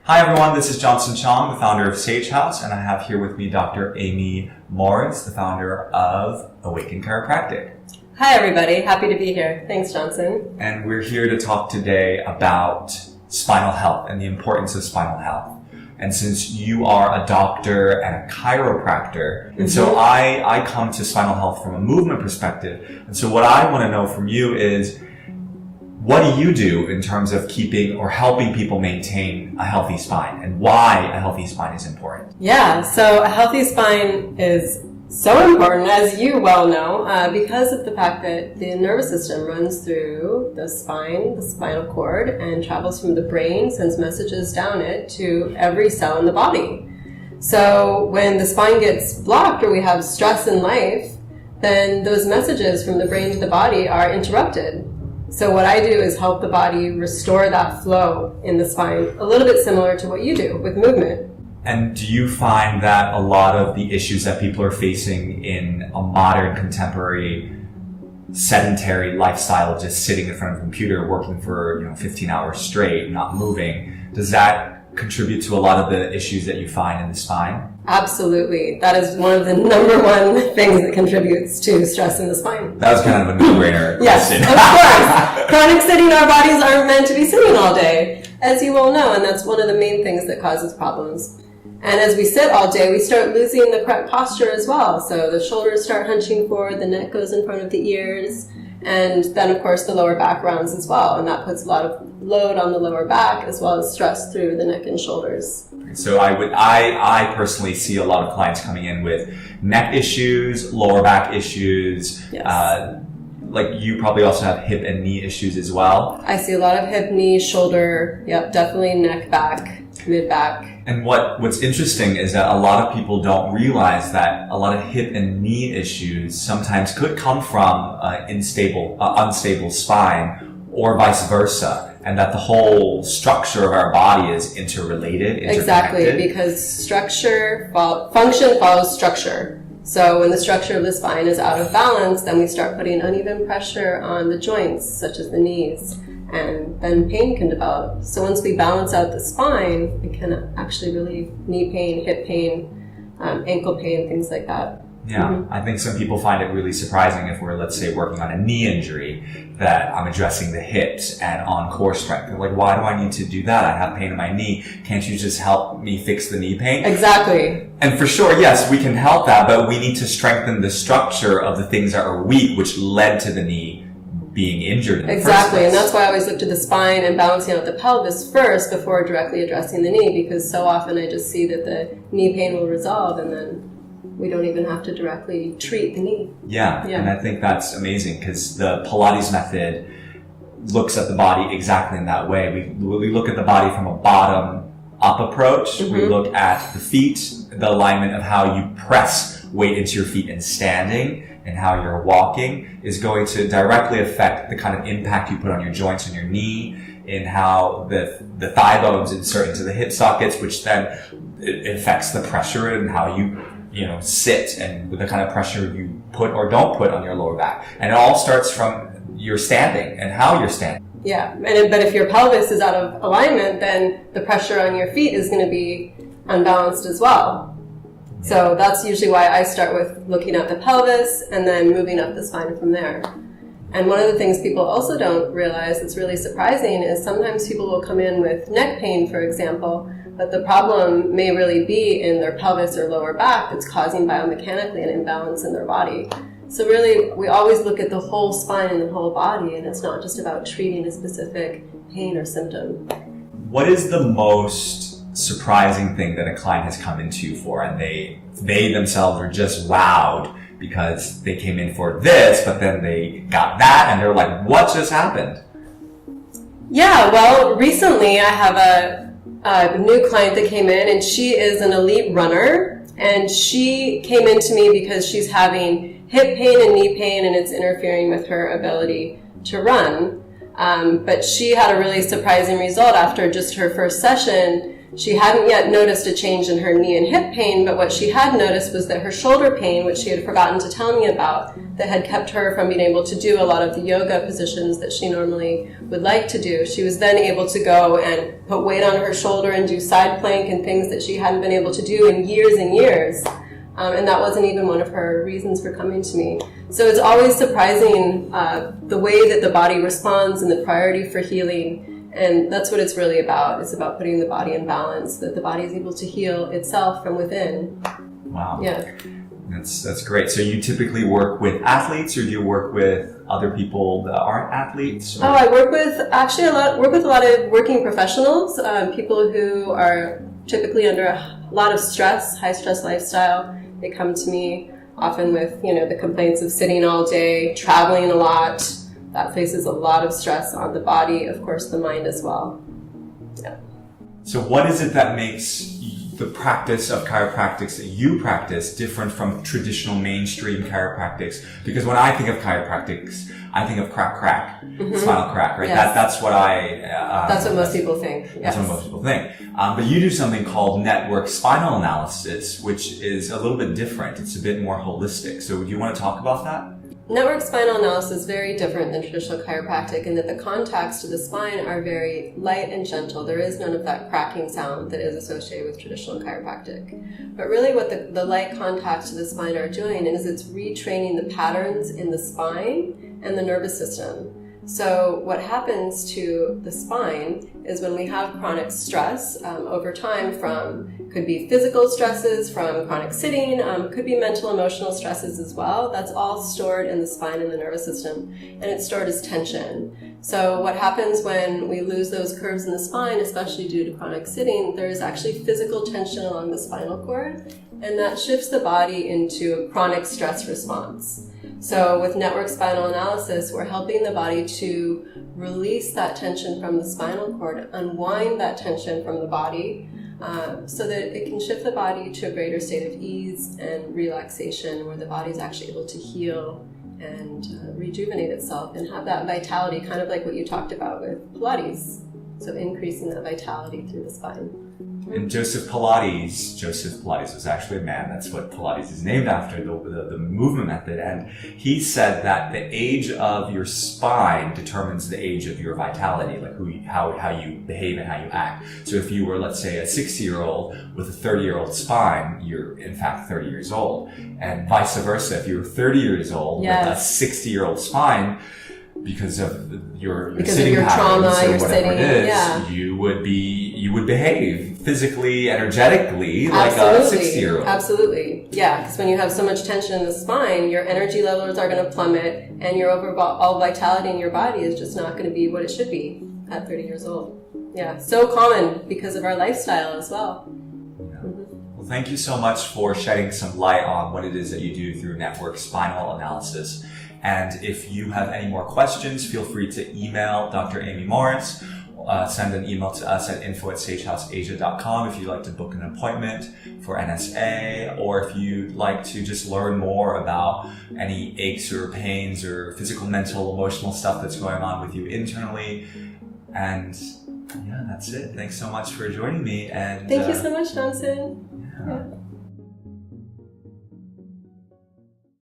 Hi everyone, this is Johnson Chong, the founder of Sage House, and I have here with me Dr. Amy Moritz, the founder of Awaken Chiropractic. Hi everybody, happy to be here. Thanks, Johnson. And we're here to talk today about spinal health and the importance of spinal health. And since you are a doctor and a chiropractor, and so I come to spinal health from a movement perspective. And so what I want to know from you is, what do you do in terms of keeping or helping people maintain a healthy spine, and why a healthy spine is important? Yeah, so a healthy spine is so important, as you well know, because of the fact that the nervous system runs through the spine, the spinal cord, and travels from the brain, sends messages down it to every cell in the body. So when the spine gets blocked or we have stress in life, then those messages from the brain to the body are interrupted. So what I do is help the body restore that flow in the spine, a little bit similar to what you do with movement. And do you find that a lot of the issues that people are facing in a modern, contemporary, sedentary lifestyle, just sitting in front of a computer, working for 15 hours straight, not moving, does that contribute to a lot of the issues that you find in the spine? Absolutely. That is one of the number one things that contributes to stress in the spine. That was kind of a no-brainer Yes, question. of course. Chronic sitting, our bodies aren't meant to be sitting all day, as you well know, and that's one of the main things that causes problems. And as we sit all day, we start losing the correct posture as well. So the shoulders start hunching forward, the neck goes in front of the ears, and then of course the lower back rounds as well. And that puts a lot of load on the lower back as well as stress through the neck and shoulders. So I personally see a lot of clients coming in with neck issues, lower back issues. Yes. Like you probably also have hip and knee issues as well. I see a lot of hip, knee, shoulder. Yep, definitely neck, back, mid back. And what's interesting is that a lot of people don't realize that a lot of hip and knee issues sometimes could come from unstable spine, or vice versa, and that the whole structure of our body is interrelated. Exactly, because function follows structure. So when the structure of the spine is out of balance, then we start putting uneven pressure on the joints, such as the knees, and then pain can develop. So once we balance out the spine, it can actually relieve knee pain, hip pain, ankle pain, things like that. Yeah, I think some people find it really surprising if we're, let's say, working on a knee injury, that I'm addressing the hips and on core strength. They're like, why do I need to do that? I have pain in my knee. Can't you just help me fix the knee pain? Exactly. And for sure, yes, we can help that, but we need to strengthen the structure of the things that are weak, which led to the knee being injured in the first place. And that's why I always look to the spine and balancing out the pelvis first before directly addressing the knee, because so often I just see that the knee pain will resolve and then we don't even have to directly treat the knee. Yeah. And I think that's amazing because the Pilates method looks at the body exactly in that way. We look at the body from a bottom-up approach. We look at the feet, the alignment of how you press weight into your feet in standing and how you're walking is going to directly affect the kind of impact you put on your joints on your knee, in how the thigh bones insert into the hip sockets, which then it affects the pressure and how you sit and with the kind of pressure you put or don't put on your lower back. And it all starts from your standing and how you're standing. Yeah, but if your pelvis is out of alignment, then the pressure on your feet is going to be unbalanced as well. So that's usually why I start with looking at the pelvis and then moving up the spine from there. And one of the things people also don't realize that's really surprising is sometimes people will come in with neck pain, for example, but the problem may really be in their pelvis or lower back that's causing biomechanically an imbalance in their body. So really, we always look at the whole spine and the whole body, and it's not just about treating a specific pain or symptom. What is the most surprising thing that a client has come into you for, and they themselves are just wowed because they came in for this, but then they got that, and they're like, what just happened? Yeah, well, recently I have a new client that came in, and she is an elite runner, and she came into me because she's having hip pain and knee pain, and it's interfering with her ability to run. But she had a really surprising result after just her first session. She hadn't yet noticed a change in her knee and hip pain, but what she had noticed was that her shoulder pain, which she had forgotten to tell me about, that had kept her from being able to do a lot of the yoga positions that she normally would like to do. She was then able to go and put weight on her shoulder and do side plank and things that she hadn't been able to do in years and years. And that wasn't even one of her reasons for coming to me. So it's always surprising the way that the body responds and the priority for healing. And that's what it's really about. It's about putting the body in balance, that the body is able to heal itself from within. Wow. Yeah. That's great. So you typically work with athletes, or do you work with other people that aren't athletes? Or? Oh, I work with a lot of working professionals, people who are typically under a lot of stress, high stress lifestyle. They come to me often with, the complaints of sitting all day, traveling a lot. That places a lot of stress on the body, of course, the mind as well. Yeah. So what is it that makes the practice of chiropractics that you practice different from traditional mainstream chiropractics? Because when I think of chiropractics, I think of crack, spinal crack, right? Yes. That's what that's what most people think. Yes. That's what most people think. But you do something called network spinal analysis, which is a little bit different. It's a bit more holistic. So do you want to talk about that? Network spinal analysis is very different than traditional chiropractic in that the contacts to the spine are very light and gentle. There is none of that cracking sound that is associated with traditional chiropractic. But really what the light contacts to the spine are doing is it's retraining the patterns in the spine and the nervous system. So what happens to the spine is when we have chronic stress over time could be physical stresses from chronic sitting, could be mental, emotional stresses as well. That's all stored in the spine and the nervous system, and it's stored as tension. So what happens when we lose those curves in the spine, especially due to chronic sitting, there is actually physical tension along the spinal cord, and that shifts the body into a chronic stress response. So with network spinal analysis, we're helping the body to release that tension from the spinal cord, unwind that tension from the body, so that it can shift the body to a greater state of ease and relaxation, where the body is actually able to heal and rejuvenate itself and have that vitality, kind of like what you talked about with Pilates. So increasing that vitality through the spine. And Joseph Pilates was actually a man. That's what Pilates is named after, the movement method. And he said that the age of your spine determines the age of your vitality, like how you behave and how you act. So if you were, let's say, a 60-year-old with a 30-year-old spine, you're in fact 30 years old. And vice versa, if you were 30 years old with a 60-year-old spine, because of your sitting patterns trauma, or whatever it is, yeah. you would behave physically, energetically like a 60-year-old. Absolutely. Yeah, because when you have so much tension in the spine, your energy levels are going to plummet, and your overall vitality in your body is just not going to be what it should be at 30 years old. Yeah, so common because of our lifestyle as well. Well, thank you so much for shedding some light on what it is that you do through network spinal analysis. And if you have any more questions, feel free to email Dr. Amy Morris. Send an email to us at info@sagehouseasia.com if you'd like to book an appointment for NSA, or if you'd like to just learn more about any aches or pains or physical, mental, emotional stuff that's going on with you internally. And yeah, that's it. Thanks so much for joining me. And thank you so much, Johnson.